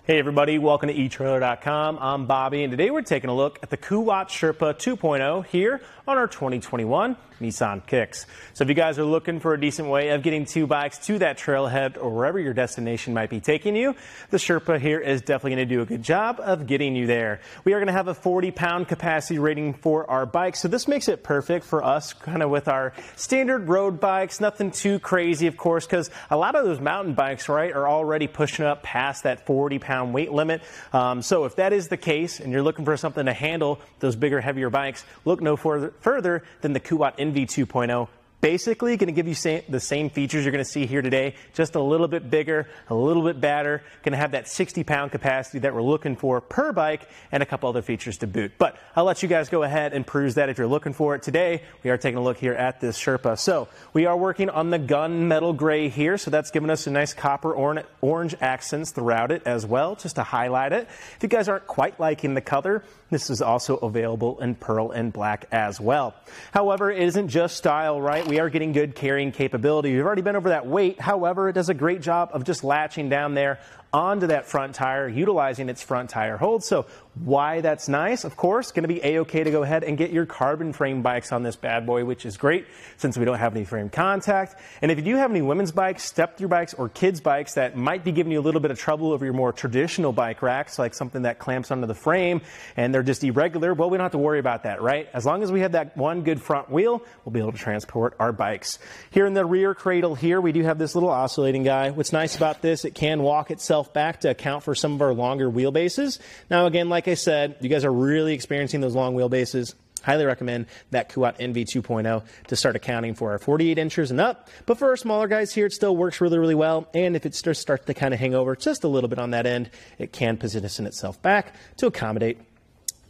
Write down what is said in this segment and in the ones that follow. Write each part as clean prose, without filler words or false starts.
Hey everybody, welcome to etrailer.com. I'm Bobby, and today we're taking a look at the Kuat Sherpa 2.0 here on our 2021 Nissan Kicks. So if you guys are looking for a decent way of getting two bikes to that trailhead or wherever your destination might be taking you, the Sherpa here is definitely going to do a good job of getting you there. We are going to have a 40-pound capacity rating for our bikes, so this makes it perfect for us kind of with our standard road bikes. Nothing too crazy, of course, because a lot of those mountain bikes, right, are already pushing up past that 40-pound weight limit. So if that is the case and you're looking for something to handle those bigger, heavier bikes, look no further than the Kuat NV 2.0. Basically going to give you the same features you're going to see here today, just a little bit bigger, a little bit badder, going to have that 60-pound capacity that we're looking for per bike and a couple other features to boot. But I'll let you guys go ahead and peruse that if you're looking for it. Today, we are taking a look here at this Sherpa. So we are working on the gunmetal gray here, so that's giving us a nice copper orange accents throughout it as well, just to highlight it. If you guys aren't quite liking the color, this is also available in pearl and black as well. However, it isn't just style, right? We are getting good carrying capability. We've already been over that weight. However, it does a great job of just latching down there onto that front tire, utilizing its front tire hold. So why that's nice, of course, going to be a-okay to go ahead and get your carbon frame bikes on this bad boy, which is great since we don't have any frame contact. And if you do have any women's bikes, step-through bikes, or kids bikes that might be giving you a little bit of trouble over your more traditional bike racks, like something that clamps onto the frame and they're just irregular, well, we don't have to worry about that, right? As long as we have that one good front wheel, we'll be able to transport our bikes. Here in the rear cradle here, we do have this little oscillating guy. What's nice about this, it can walk itself back to account for some of our longer wheelbases. Now, again, like I said, you guys are really experiencing those long wheelbases. Highly recommend that Kuat NV 2.0 to start accounting for our 48 inches and up. But for our smaller guys here, it still works really, really well. And if it starts to kind of hang over just a little bit on that end, it can position itself back to accommodate.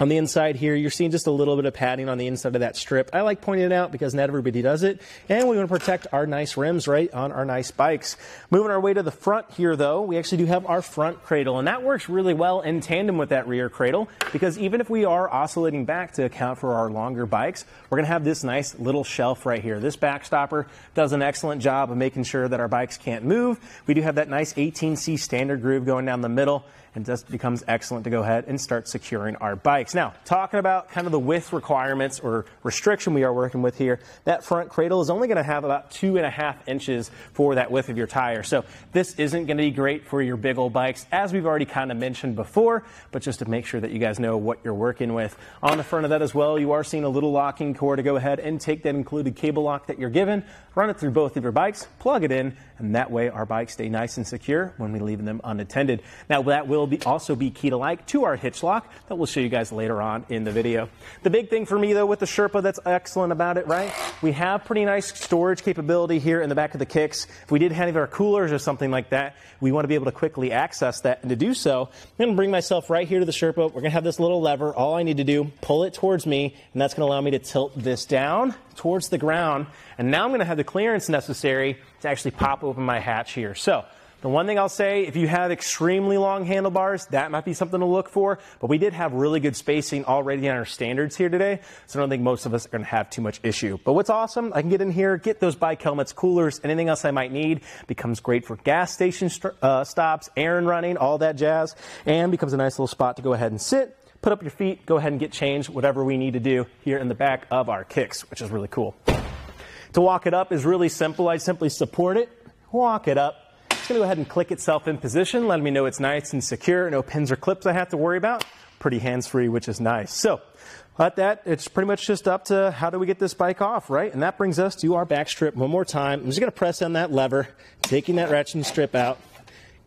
On the inside here, you're seeing just a little bit of padding on the inside of that strip. I like pointing it out because not everybody does it. And we want to protect our nice rims, right, on our nice bikes. Moving our way to the front here, though, we actually do have our front cradle. And that works really well in tandem with that rear cradle because even if we are oscillating back to account for our longer bikes, we're going to have this nice little shelf right here. This backstopper does an excellent job of making sure that our bikes can't move. We do have that nice 18C standard groove going down the middle, and just becomes excellent to go ahead and start securing our bikes. Now, talking about kind of the width requirements or restriction we are working with here, that front cradle is only going to have about 2.5 inches for that width of your tire. So this isn't going to be great for your big old bikes, as we've already kind of mentioned before, but just to make sure that you guys know what you're working with. On the front of that as well, you are seeing a little locking cord to go ahead and take that included cable lock that you're given, run it through both of your bikes, plug it in, and that way our bikes stay nice and secure when we leave them unattended. Now, that will also be key to our hitch lock that we'll show you guys later on in the video. The big thing for me, though, with the Sherpa that's excellent about it, right? We have pretty nice storage capability here in the back of the Kicks. If we did have our coolers or something like that, we want to be able to quickly access that. And to do so, I'm going to bring myself right here to the Sherpa. We're going to have this little lever. All I need to do, pull it towards me, and that's going to allow me to tilt this down towards the ground. And now I'm going to have the clearance necessary to actually pop open my hatch here. So the one thing I'll say, if you have extremely long handlebars, that might be something to look for. But we did have really good spacing already on our standards here today, so I don't think most of us are going to have too much issue. But what's awesome, I can get in here, get those bike helmets, coolers, anything else I might need. Becomes great for gas station stops, errand running, all that jazz, and becomes a nice little spot to go ahead and sit, put up your feet, go ahead and get changed, whatever we need to do here in the back of our Kicks, which is really cool. To walk it up is really simple. I simply support it, walk it up. It's going to go ahead and click itself in position, letting me know it's nice and secure. No pins or clips I have to worry about. Pretty hands-free, which is nice. So, at that, it's pretty much just up to how do we get this bike off, right? And that brings us to our back strip one more time. I'm just going to press on that lever, taking that ratchet strip out,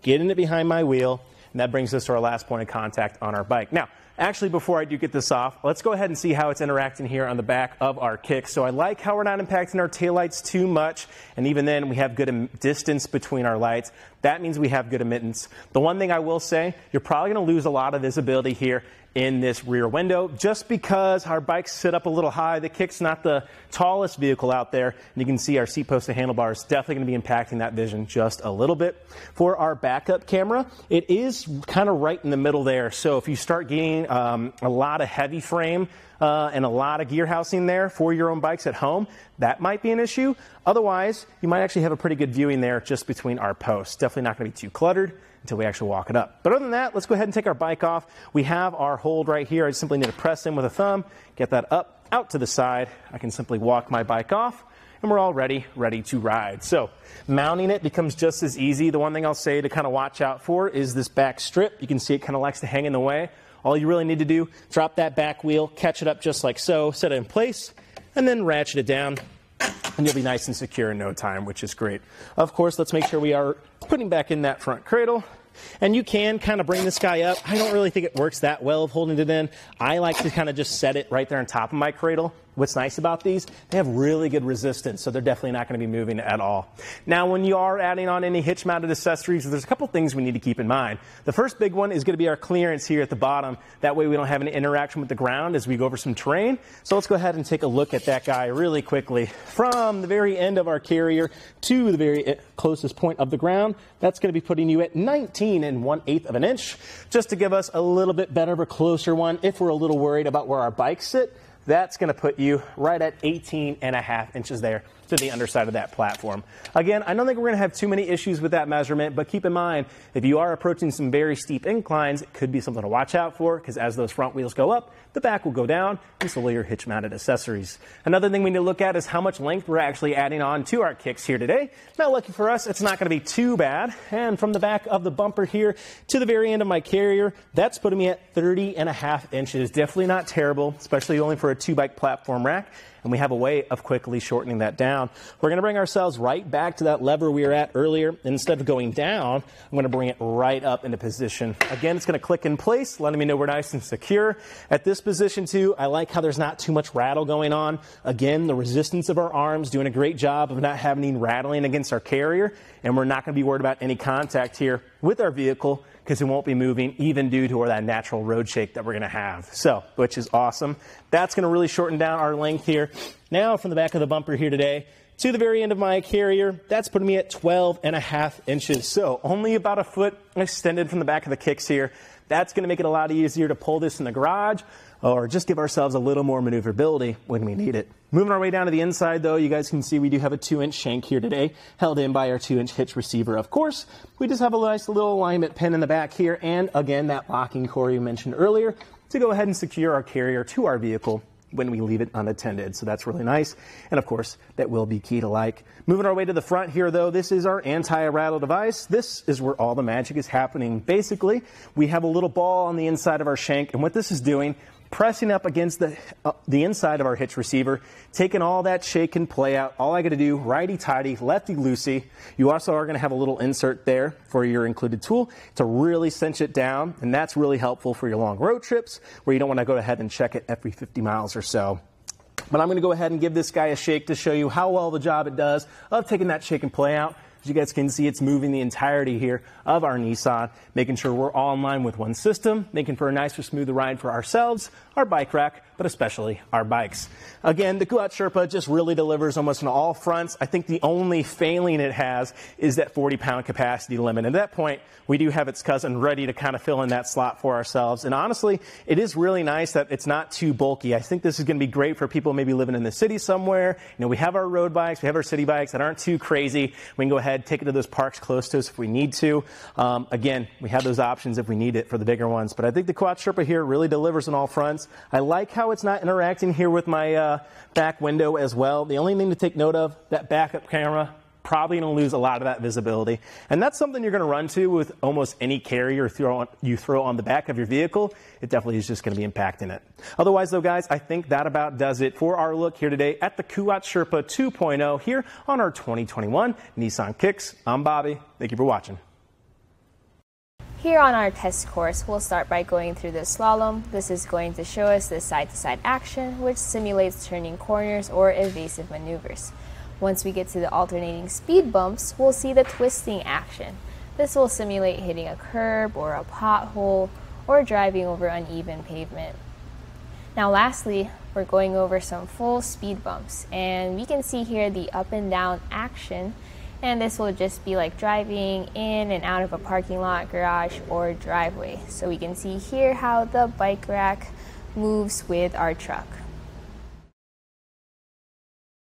getting it behind my wheel, and that brings us to our last point of contact on our bike. Now, actually, before I do get this off, let's go ahead and see how it's interacting here on the back of our Kicks. So I like how we're not impacting our taillights too much, and even then we have good distance between our lights. That means we have good emittance. The one thing I will say, you're probably going to lose a lot of visibility here in this rear window just because our bikes sit up a little high. The Kick's not the tallest vehicle out there, and you can see our seat post and handlebars definitely going to be impacting that vision just a little bit. For our backup camera, it is kind of right in the middle there, so if you start getting running a lot of heavy frame and a lot of gear housing there for your own bikes at home, that might be an issue. Otherwise, you might actually have a pretty good viewing there just between our posts. Definitely not going to be too cluttered until we actually walk it up. But other than that, let's go ahead and take our bike off. We have our hold right here. I simply need to press in with a thumb, get that up, out to the side. I can simply walk my bike off, and we're all ready to ride. So mounting it becomes just as easy. The one thing I'll say to kind of watch out for is this back strip. You can see it kind of likes to hang in the way. All you really need to do, drop that back wheel, catch it up just like so, set it in place, and then ratchet it down, and you'll be nice and secure in no time, which is great. Of course, let's make sure we are putting back in that front cradle. And you can kind of bring this guy up. I don't really think it works that well of holding it in. I like to kind of just set it right there on top of my cradle. What's nice about these, they have really good resistance, so they're definitely not going to be moving at all. Now, when you are adding on any hitch-mounted accessories, there's a couple things we need to keep in mind. The first big one is going to be our clearance here at the bottom. That way we don't have any interaction with the ground as we go over some terrain. So let's go ahead and take a look at that guy really quickly. From the very end of our carrier to the very closest point of the ground, that's going to be putting you at 19 1/8 of an inch, just to give us a little bit better of a closer one if we're a little worried about where our bikes sit. That's going to put you right at 18.5 inches there to the underside of that platform. Again, I don't think we're going to have too many issues with that measurement, but keep in mind, if you are approaching some very steep inclines, it could be something to watch out for, because as those front wheels go up, the back will go down, and so will your hitch-mounted accessories. Another thing we need to look at is how much length we're actually adding on to our kicks here today. Now, lucky for us, it's not going to be too bad. And from the back of the bumper here to the very end of my carrier, that's putting me at 30.5 inches. Definitely not terrible, especially only for a 2-bike platform rack. And we have a way of quickly shortening that down. We're going to bring ourselves right back to that lever we were at earlier. Instead of going down, I'm going to bring it right up into position. Again, it's going to click in place, letting me know we're nice and secure. At this position, too, I like how there's not too much rattle going on. Again, the resistance of our arms doing a great job of not having any rattling against our carrier. And we're not going to be worried about any contact here with our vehicle, because it won't be moving, even due to that natural road shake that we're going to have. So, which is awesome. That's going to really shorten down our length here. Now, from the back of the bumper here today to the very end of my carrier, that's putting me at 12.5 inches. So, only about a foot extended from the back of the kicks here. That's going to make it a lot easier to pull this in the garage, or just give ourselves a little more maneuverability when we need it. Moving our way down to the inside, though, you guys can see we do have a 2-inch shank here today, held in by our 2-inch hitch receiver, of course. We just have a nice little alignment pin in the back here, and again, that locking core you mentioned earlier, to go ahead and secure our carrier to our vehicle when we leave it unattended. So that's really nice. And of course, that will be key to like. Moving our way to the front here, though, this is our anti-rattle device. This is where all the magic is happening. Basically, we have a little ball on the inside of our shank, and what this is doing, pressing up against the inside of our hitch receiver, taking all that shake and play out. All I got to do, righty-tighty, lefty-loosey. You also are going to have a little insert there for your included tool to really cinch it down, and that's really helpful for your long road trips where you don't want to go ahead and check it every 50 miles or so. But I'm going to go ahead and give this guy a shake to show you how well the job it does of taking that shake and play out. As you guys can see, it's moving the entirety here of our Nissan, making sure we're all in line with one system, making for a nicer, smoother ride for ourselves, our bike rack, but especially our bikes. Again, the Kuat Sherpa just really delivers almost on all fronts. I think the only failing it has is that 40-pound capacity limit. And at that point, we do have its cousin ready to kind of fill in that slot for ourselves. And honestly, it is really nice that it's not too bulky. I think this is going to be great for people maybe living in the city somewhere. You know, we have our road bikes, we have our city bikes that aren't too crazy. We can go ahead, take it to those parks close to us if we need to. Again, we have those options if we need it for the bigger ones. But I think the Kuat Sherpa here really delivers on all fronts. I like how it's not interacting here with my back window as well. The only thing to take note of, that backup camera, probably going to lose a lot of that visibility. And that's something you're going to run to with almost any carrier you throw on the back of your vehicle. It definitely is just going to be impacting it. Otherwise, though, guys, I think that about does it for our look here today at the Kuat Sherpa 2.0 here on our 2021 Nissan Kicks. I'm Bobby. Thank you for watching. Here on our test course, we'll start by going through the slalom. This is going to show us the side-to-side action, which simulates turning corners or evasive maneuvers. Once we get to the alternating speed bumps, we'll see the twisting action. This will simulate hitting a curb or a pothole or driving over uneven pavement. Now lastly, we're going over some full speed bumps, and we can see here the up and down action, And this will just be like driving in and out of a parking lot, garage, or driveway. So we can see here how the bike rack moves with our truck.